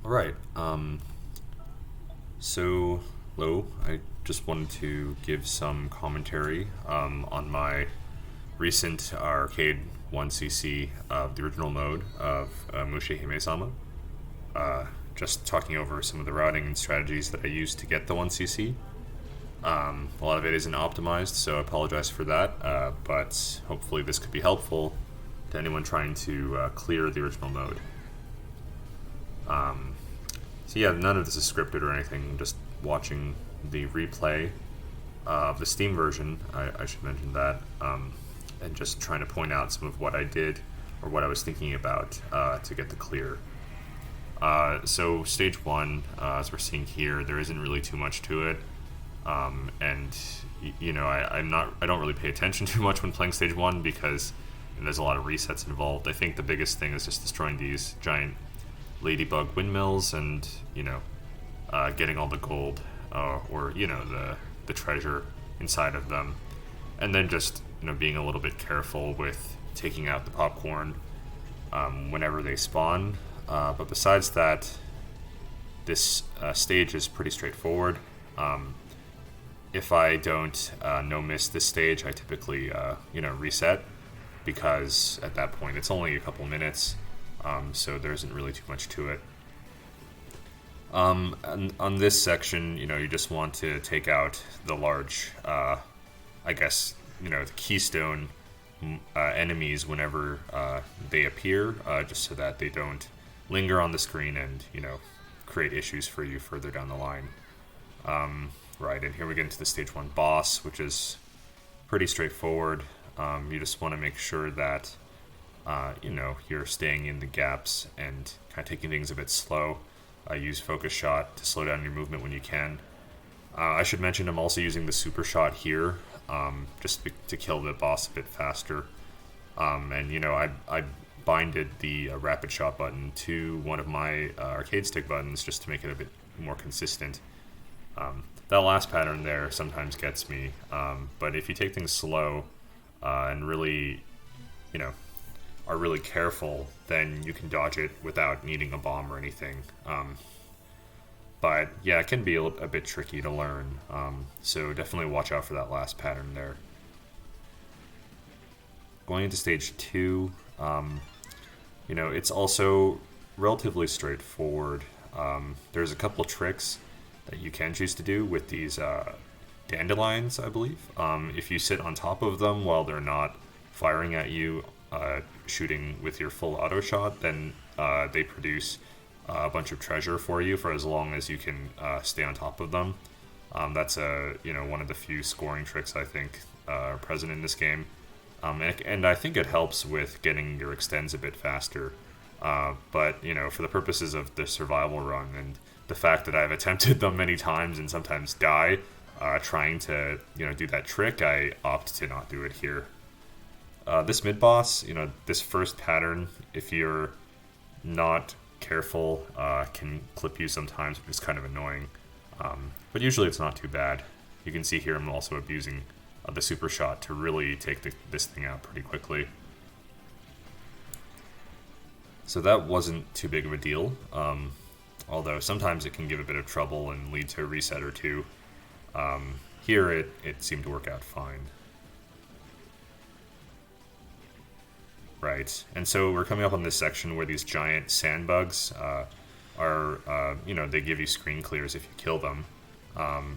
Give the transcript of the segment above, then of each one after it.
All right. So, Lo, I just wanted to give some commentary on my recent arcade 1cc of the original mode of Mushihimesama. Just talking over some of the routing and strategies that I used to get the 1cc. A lot of it isn't optimized, so I apologize for that, but hopefully this could be helpful to anyone trying to clear the original mode. So yeah, none of this is scripted or anything, just watching the replay of the Steam version, I should mention that, and just trying to point out some of what I did or what I was thinking about to get the clear. So stage one, as we're seeing here, there isn't really too much to it, and I don't really pay attention too much when playing stage one because there's a lot of resets involved. I think the biggest thing is just destroying these giant ladybug windmills and getting all the gold or the treasure inside of them, and then just being a little bit careful with taking out the popcorn whenever they spawn. But besides that, this stage is pretty straightforward. If I don't no miss this stage, I typically reset because at that point it's only a couple minutes. So there isn't really too much to it. On this section, you just want to take out the large, the keystone enemies whenever they appear, just so that they don't linger on the screen and, create issues for you further down the line. Right, and here we get into the stage one boss, which is pretty straightforward. You just want to make sure that you're staying in the gaps and kind of taking things a bit slow. Use focus shot to slow down your movement when you can. I should mention I'm also using the super shot here, just to kill the boss a bit faster. I binded the rapid shot button to one of my arcade stick buttons just to make it a bit more consistent. That last pattern there sometimes gets me, but if you take things slow and really, are really careful, then you can dodge it without needing a bomb or anything. But yeah, it can be a bit tricky to learn, so definitely watch out for that last pattern there. Going into stage two, it's also relatively straightforward. There's a couple tricks that you can choose to do with these dandelions, I believe. If you sit on top of them while they're not firing at you, shooting with your full auto shot, then they produce a bunch of treasure for you for as long as you can stay on top of them. That's one of the few scoring tricks I think are present in this game, and I think it helps with getting your extends a bit faster. But for the purposes of the survival run and the fact that I've attempted them many times and sometimes die trying to do that trick, I opt to not do it here. This mid-boss, this first pattern, if you're not careful, can clip you sometimes, which is kind of annoying. But usually it's not too bad. You can see here I'm also abusing the super shot to really take this thing out pretty quickly. So that wasn't too big of a deal, although sometimes it can give a bit of trouble and lead to a reset or two. Here it seemed to work out fine. Right, and so we're coming up on this section where these giant sand bugs they give you screen clears if you kill them.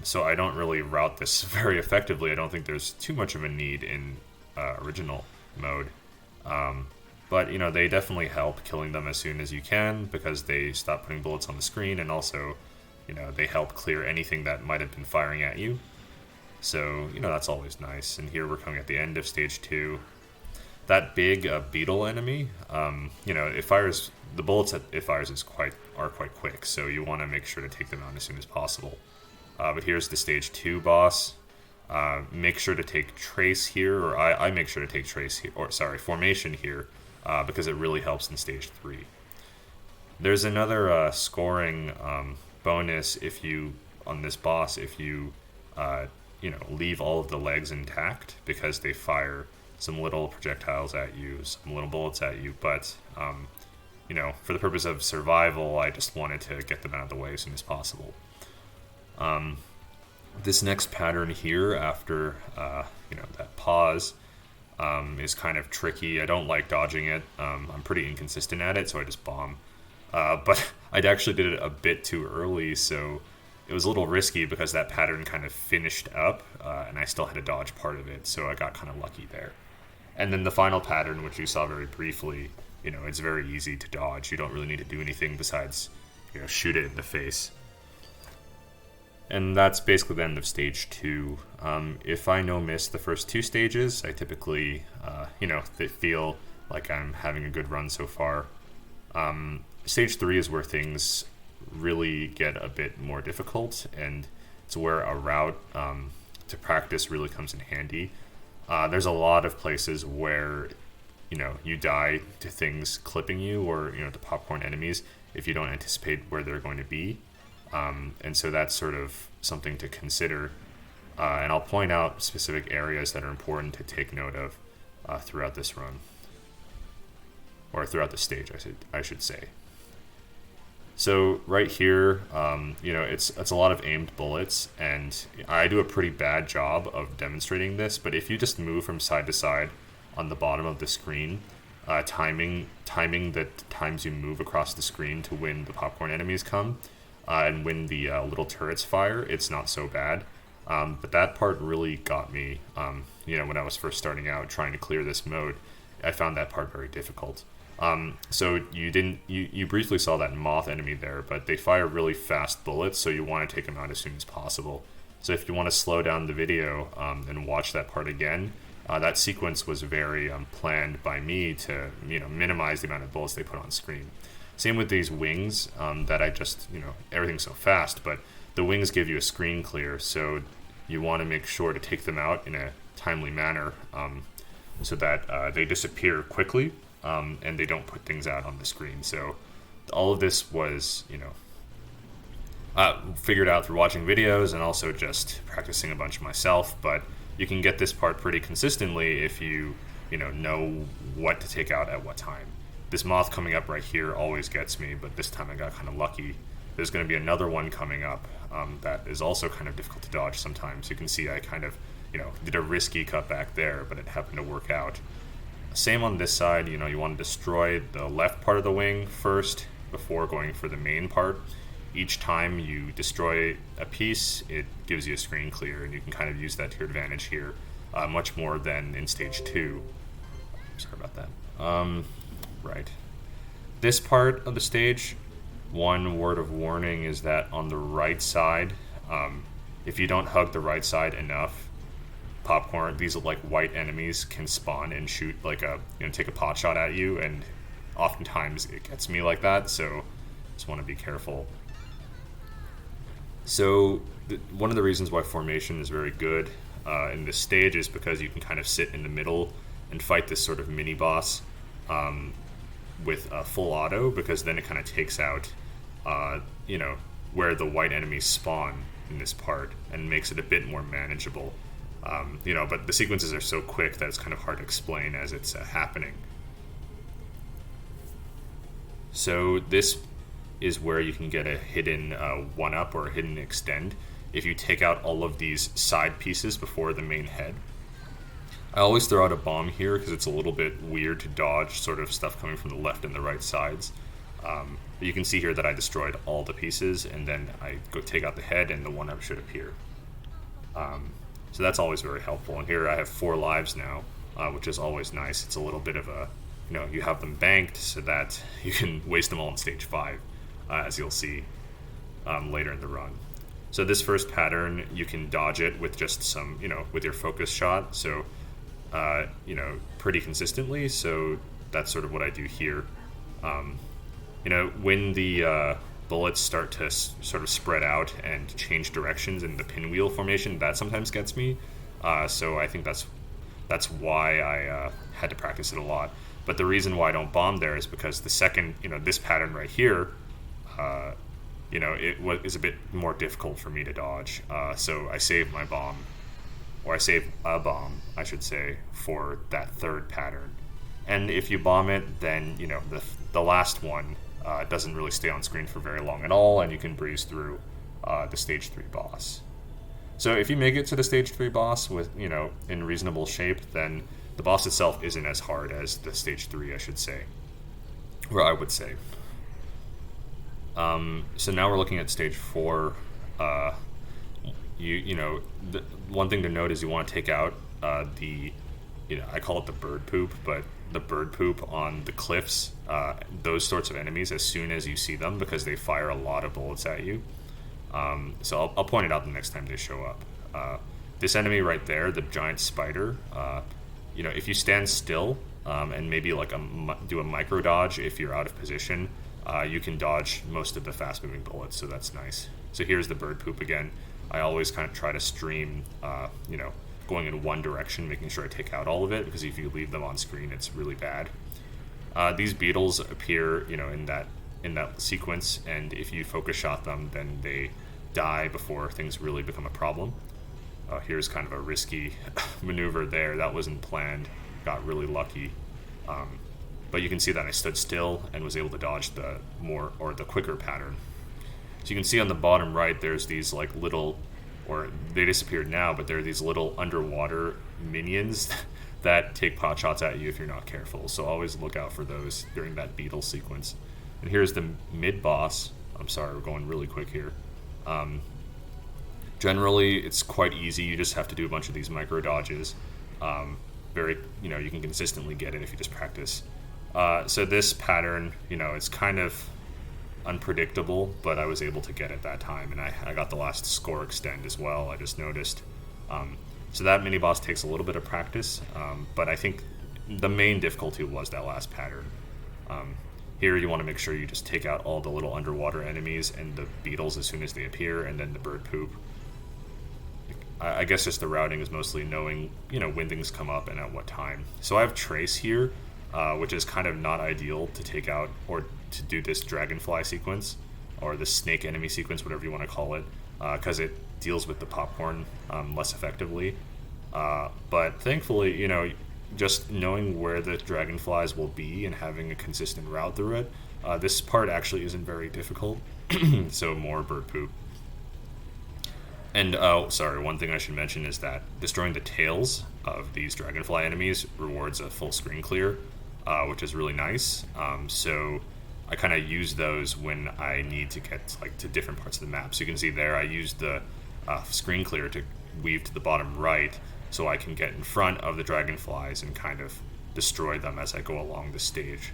So I don't really route this very effectively. I don't think there's too much of a need in original mode. But they definitely help killing them as soon as you can because they stop putting bullets on the screen, and also, they help clear anything that might have been firing at you. So, that's always nice. And here we're coming at the end of stage two. That big beetle enemy, it fires, the bullets that it fires are quite quick, so you want to make sure to take them out as soon as possible. But here's the stage two boss. Make sure to take trace here, or I make sure to take trace here, formation here, because it really helps in stage three. There's another scoring bonus on this boss if you leave all of the legs intact, because they fire some little projectiles at you, some little bullets at you, but for the purpose of survival, I just wanted to get them out of the way as soon as possible. This next pattern here, after that pause, is kind of tricky. I don't like dodging it. I'm pretty inconsistent at it, so I just bomb. But I actually did it a bit too early, so it was a little risky because that pattern kind of finished up, and I still had to dodge part of it, so I got kind of lucky there. And then the final pattern, which you saw very briefly, it's very easy to dodge. You don't really need to do anything besides, shoot it in the face. And that's basically the end of stage 2. If I no-miss the first 2 stages, I typically, they feel like I'm having a good run so far. Stage 3 is where things really get a bit more difficult, and it's where a route to practice really comes in handy. There's a lot of places where, you die to things clipping you or, to popcorn enemies if you don't anticipate where they're going to be. And so that's sort of something to consider. And I'll point out specific areas that are important to take note of throughout this run. Or throughout the stage, I should say. So right here, it's a lot of aimed bullets, and I do a pretty bad job of demonstrating this, but if you just move from side to side on the bottom of the screen, timing the times you move across the screen to when the popcorn enemies come, and when the little turrets fire, it's not so bad. But that part really got me, when I was first starting out trying to clear this mode. I found that part very difficult. So you briefly saw that moth enemy there, but they fire really fast bullets, so you want to take them out as soon as possible. So if you want to slow down the video and watch that part again, that sequence was very planned by me to minimize the amount of bullets they put on screen. Same with these wings that I just, everything's so fast, but the wings give you a screen clear, so you want to make sure to take them out in a timely manner so that they disappear quickly. And they don't put things out on the screen. So all of this was, figured out through watching videos and also just practicing a bunch myself. But you can get this part pretty consistently if you, know what to take out at what time. This moth coming up right here always gets me, but this time I got kind of lucky. There's going to be another one coming up that is also kind of difficult to dodge sometimes. You can see I kind of, did a risky cutback there, but it happened to work out. Same on this side, you want to destroy the left part of the wing first before going for the main part. Each time you destroy a piece, it gives you a screen clear, and you can kind of use that to your advantage here, much more than in stage 2. Sorry about that. Right. This part of the stage, one word of warning is that on the right side, if you don't hug the right side enough, popcorn, these like white enemies can spawn and shoot take a pot shot at you, and oftentimes it gets me like that, so just want to be careful. So one of the reasons why formation is very good in this stage is because you can kind of sit in the middle and fight this sort of mini boss with full auto, because then it kind of takes out where the white enemies spawn in this part and makes it a bit more manageable. But the sequences are so quick that it's kind of hard to explain as it's happening. So this is where you can get a hidden 1-up or a hidden extend if you take out all of these side pieces before the main head. I always throw out a bomb here because it's a little bit weird to dodge sort of stuff coming from the left and the right sides. But you can see here that I destroyed all the pieces, and then I go take out the head and the 1-up should appear. So that's always very helpful. And here I have 4 lives now, which is always nice. It's a little bit of a, you have them banked so that you can waste them all in stage 5, as you'll see later in the run. So this first pattern, you can dodge it with just some, with your focus shot. So, pretty consistently. So that's sort of what I do here. When the bullets start to sort of spread out and change directions in the pinwheel formation, that sometimes gets me. So I think that's why I had to practice it a lot. But the reason why I don't bomb there is because the second, this pattern right here, is a bit more difficult for me to dodge. So I save my bomb, or I save a bomb, I should say, for that third pattern. And if you bomb it, then, the last one doesn't really stay on screen for very long at all, and you can breeze through the stage 3 boss. So if you make it to the stage 3 boss with, in reasonable shape, then the boss itself isn't as hard as the stage 3, I should say. Or I would say. So now we're looking at stage 4. The one thing to note is you want to take out I call it the bird poop, but the bird poop on the cliffs, those sorts of enemies as soon as you see them, because they fire a lot of bullets at you. So I'll point it out the next time they show up. This enemy right there, the giant spider, if you stand still and maybe do a micro dodge if you're out of position, you can dodge most of the fast moving bullets, so that's nice. So here's the bird poop again. I always kind of try to stream, going in one direction, making sure I take out all of it, because if you leave them on screen, it's really bad. These beetles appear, in that sequence, and if you focus shot them, then they die before things really become a problem. Here's kind of a risky maneuver there. That wasn't planned. Got really lucky. But you can see that I stood still and was able to dodge the quicker pattern. So you can see on the bottom right, there's these little, or they disappeared now, but there are these little underwater minions that take pot shots at you if you're not careful. So always look out for those during that beetle sequence. And here's the mid-boss. I'm sorry, we're going really quick here. Generally, it's quite easy. You just have to do a bunch of these micro dodges. You can consistently get it if you just practice. So this pattern, it's kind of unpredictable, but I was able to get it that time, and I got the last score extend as well, I just noticed. So that mini-boss takes a little bit of practice, but I think the main difficulty was that last pattern. Here you want to make sure you just take out all the little underwater enemies and the beetles as soon as they appear, and then the bird poop. I guess just the routing is mostly knowing, when things come up and at what time. So I have Trace here, which is kind of not ideal to take out or to do this dragonfly sequence, or the snake enemy sequence, whatever you want to call it, because it deals with the popcorn less effectively. But thankfully, just knowing where the dragonflies will be and having a consistent route through it, this part actually isn't very difficult. So more bird poop. And, one thing I should mention is that destroying the tails of these dragonfly enemies rewards a full screen clear, which is really nice. So I kind of use those when I need to get to different parts of the map. So you can see there I used the screen clear to weave to the bottom right, so I can get in front of the dragonflies and kind of destroy them as I go along the stage.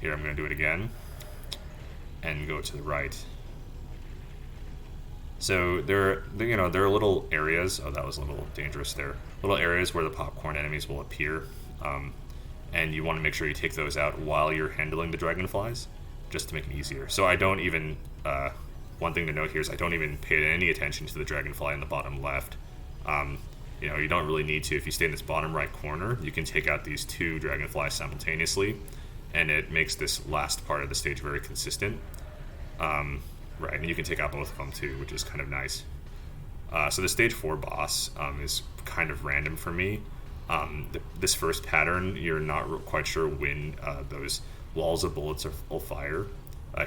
Here I'm going to do it again and go to the right. So there are little areas. Oh, that was a little dangerous there. Little areas where the popcorn enemies will appear, and you want to make sure you take those out while you're handling the dragonflies, just to make it easier. So I don't even. One thing to note here is I don't even pay any attention to the dragonfly in the bottom left. You don't really need to. If you stay in this bottom right corner, you can take out these two dragonflies simultaneously, and it makes this last part of the stage very consistent. Right, and you can take out both of them too, which is kind of nice. So the stage 4 boss is kind of random for me. This first pattern, you're not quite sure when those walls of bullets will fire.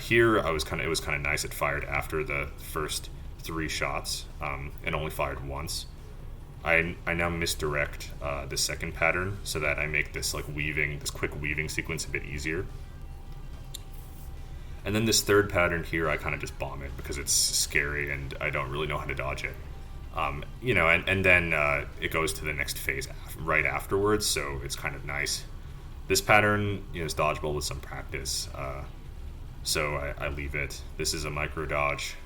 Here, it was kind of nice. It fired after the first 3 shots, and only fired once. I now misdirect the second pattern so that I make this quick weaving sequence a bit easier. And then this third pattern here, I kind of just bomb it because it's scary and I don't really know how to dodge it. And then it goes to the next phase right afterwards, so it's kind of nice. This pattern is dodgeable with some practice, so I leave it. This is a micro dodge.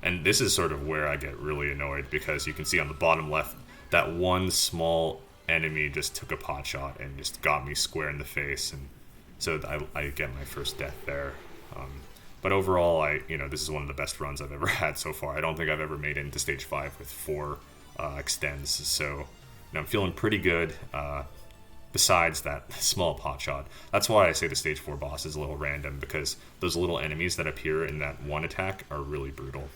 And this is sort of where I get really annoyed, because you can see on the bottom left that one small enemy just took a pot shot and just got me square in the face, and so I get my first death there. But overall, this is one of the best runs I've ever had so far. I don't think I've ever made it into stage 5 with 4 extends, so I'm feeling pretty good. Besides that small pot shot, that's why I say the stage 4 boss is a little random, because those little enemies that appear in that one attack are really brutal.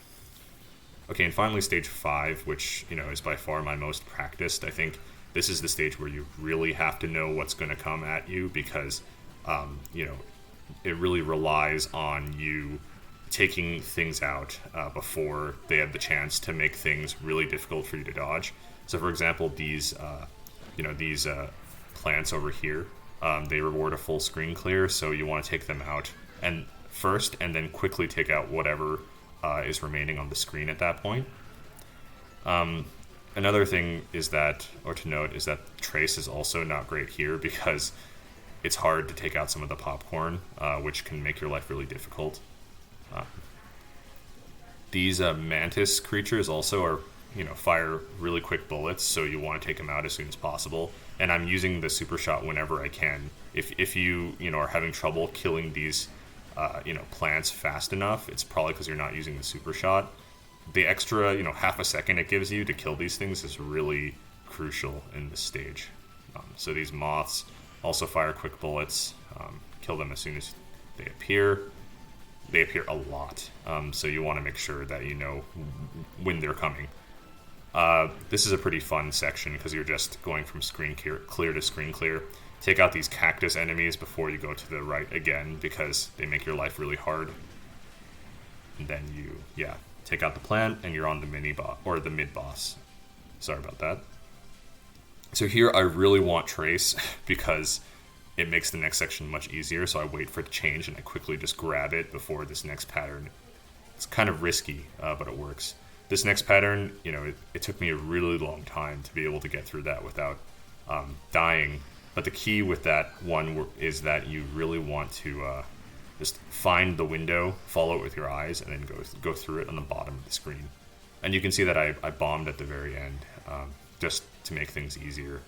Okay, and finally stage 5, which is by far my most practiced. I think this is the stage where you really have to know what's going to come at you, because you know, it really relies on you taking things out before they have the chance to make things really difficult for you to dodge. So, for example, these plants over here, they reward a full screen clear, so you want to take them out and first, and then quickly take out whatever is remaining on the screen at that point. Another thing is that, or to note, is that trace is also not great here because it's hard to take out some of the popcorn, which can make your life really difficult. These mantis creatures also are, fire really quick bullets, so you want to take them out as soon as possible. And I'm using the super shot whenever I can. If you are having trouble killing these plants fast enough, it's probably because you're not using the super shot. The extra half a second it gives you to kill these things is really crucial in this stage. So these moths also fire quick bullets. Kill them as soon as they appear. They appear a lot, so you want to make sure that you know when they're coming. This is a pretty fun section because you're just going from screen clear to screen clear. Take out these cactus enemies before you go to the right again because they make your life really hard. And then you, take out the plant and you're on the mini boss or the mid boss. Sorry about that. So here I really want trace because it makes the next section much easier. So I wait for it to change and I quickly just grab it before this next pattern. It's kind of risky, but it works. This next pattern, it took me a really long time to be able to get through that without dying. But the key with that one is that you really want to just find the window, follow it with your eyes, and then go through it on the bottom of the screen. And you can see that I bombed at the very end, just to make things easier,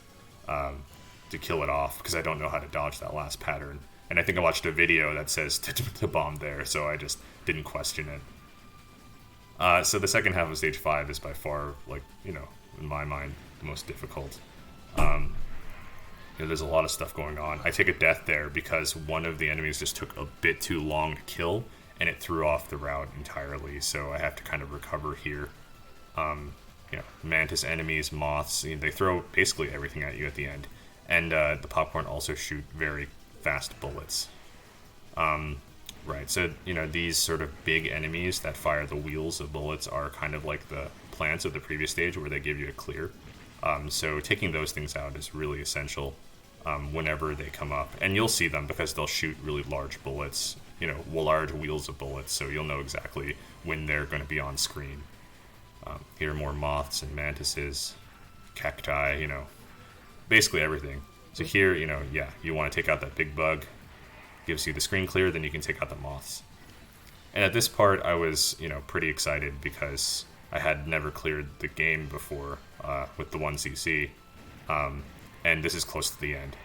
to kill it off, because I don't know how to dodge that last pattern. And I think I watched a video that says to bomb there, so I just didn't question it. So the second half of Stage 5 is by far, in my mind, the most difficult. There's a lot of stuff going on. I take a death there because one of the enemies just took a bit too long to kill, and it threw off the route entirely, so I have to kind of recover here. Mantis enemies, moths, they throw basically everything at you at the end. And the popcorn also shoot very fast bullets. Right, so, these sort of big enemies that fire the wheels of bullets are kind of like the plants of the previous stage where they give you a clear. So taking those things out is really essential whenever they come up. And you'll see them because they'll shoot really large bullets, large wheels of bullets, so you'll know exactly when they're going to be on screen. Here are more moths and mantises, cacti, basically everything. So here, you want to take out that big bug. Gives you the screen clear, then you can take out the moths. And at this part, I was, pretty excited because I had never cleared the game before with the 1cc, and this is close to the end.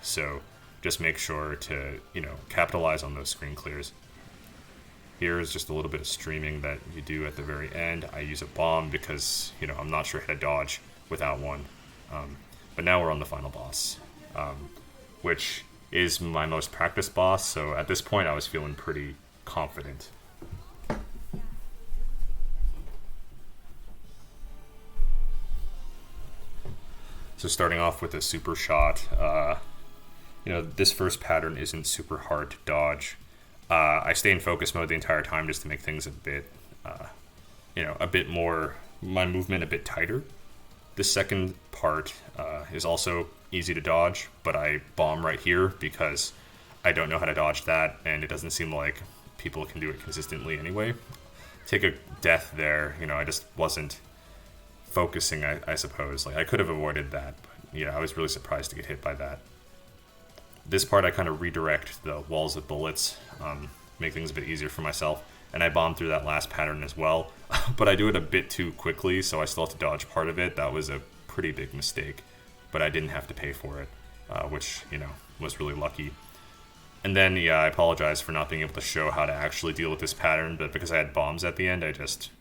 So just make sure to, capitalize on those screen clears. Here is just a little bit of streaming that you do at the very end. I use a bomb because, I'm not sure how to dodge without one. But now we're on the final boss, which is my most practiced boss, so at this point I was feeling pretty confident. So starting off with a super shot, this first pattern isn't super hard to dodge. I stay in focus mode the entire time just to make things a bit more, my movement a bit tighter. The second part is also easy to dodge, but I bomb right here because I don't know how to dodge that, and it doesn't seem like people can do it consistently anyway. Take a death there, I just wasn't focusing, I suppose. I could have avoided that, but I was really surprised to get hit by that. This part I kind of redirect the walls of bullets, make things a bit easier for myself, and I bombed through that last pattern as well, but I do it a bit too quickly, so I still have to dodge part of it. That was a pretty big mistake, but I didn't have to pay for it, which, was really lucky. And then, I apologize for not being able to show how to actually deal with this pattern, but because I had bombs at the end, I just,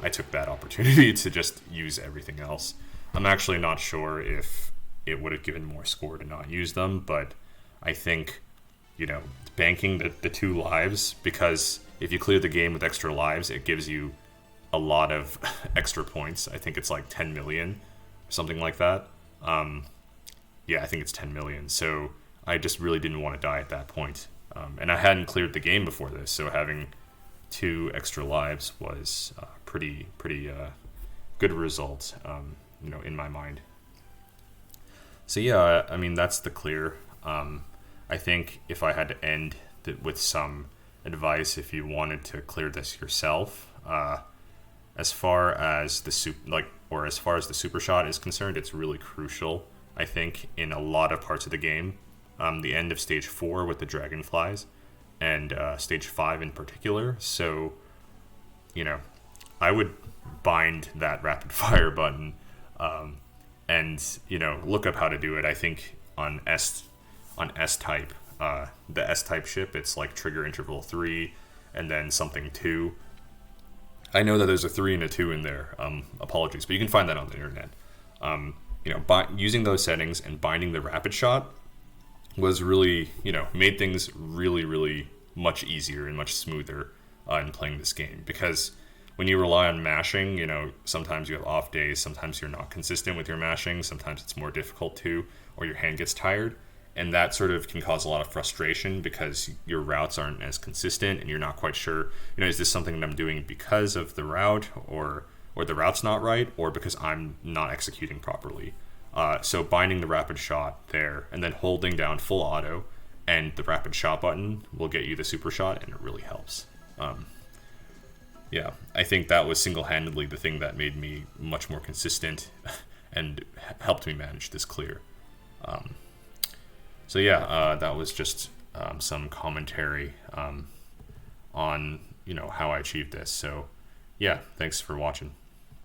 I took that opportunity to just use everything else. I'm actually not sure if it would have given more score to not use them, but I think, banking the 2 lives, because if you clear the game with extra lives, it gives you a lot of extra points. I think it's like 10 million, something like that. I think it's 10 million. So I just really didn't want to die at that point. And I hadn't cleared the game before this, so having 2 extra lives was pretty good result, in my mind. So yeah, I mean, that's the clear. I think if I had to end with some advice, if you wanted to clear this yourself, as far as the super shot is concerned, it's really crucial, I think, in a lot of parts of the game. The end of stage 4 with the dragonflies, and stage 5 in particular. So, I would bind that rapid fire button, and look up how to do it. I think on S type, the S type ship, it's like trigger interval 3 and then something 2. I know that there's a 3 and a 2 in there. Apologies, but you can find that on the internet. By using those settings and binding the rapid shot was really, made things really, really much easier and much smoother in playing this game. Because when you rely on mashing, sometimes you have off days, sometimes you're not consistent with your mashing, sometimes it's more difficult to, or your hand gets tired. And that sort of can cause a lot of frustration because your routes aren't as consistent and you're not quite sure, is this something that I'm doing because of the route, or the route's not right, or because I'm not executing properly. So binding the rapid shot there and then holding down full auto and the rapid shot button will get you the super shot, and it really helps. I think that was single-handedly the thing that made me much more consistent and helped me manage this clear. That was just some commentary on how I achieved this. So yeah, thanks for watching.